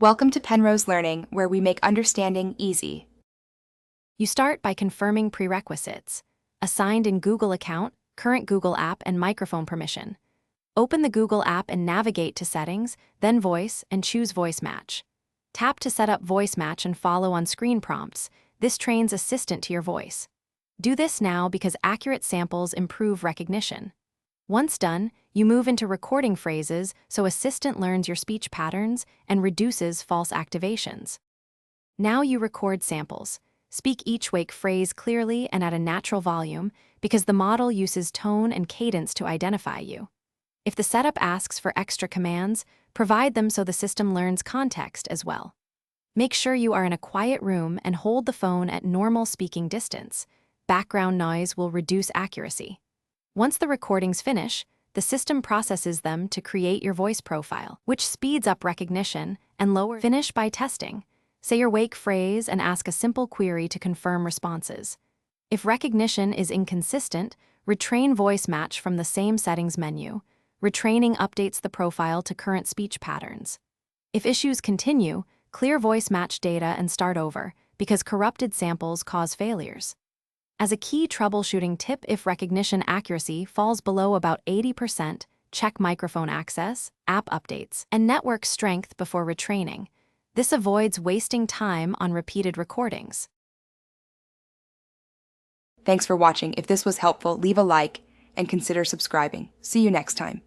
Welcome to Penrose Learning, where we make understanding easy. You start by confirming prerequisites: a signed-in Google account, current Google app, and microphone permission. Open the Google app and navigate to Settings, then Voice, and choose Voice Match. Tap to set up Voice Match and follow on-screen prompts. This trains Assistant to your voice. Do this now because accurate samples improve recognition. Once done, you move into recording phrases so Assistant learns your speech patterns and reduces false activations. Now you record samples. Speak each wake phrase clearly and at a natural volume because the model uses tone and cadence to identify you. If the setup asks for extra commands, provide them so the system learns context as well. Make sure you are in a quiet room and hold the phone at normal speaking distance. Background noise will reduce accuracy. Once the recordings finish, the system processes them to create your voice profile, which speeds up recognition and lowers. Finish by testing. Say your wake phrase and ask a simple query to confirm responses. If recognition is inconsistent, retrain Voice Match from the same settings menu. Retraining updates the profile to current speech patterns. If issues continue, clear Voice Match data and start over, because corrupted samples cause failures. As a key troubleshooting tip, if recognition accuracy falls below about 80%, check microphone access, app updates, and network strength before retraining. This avoids wasting time on repeated recordings. Thanks for watching. If this was helpful, leave a like and consider subscribing. See you next time.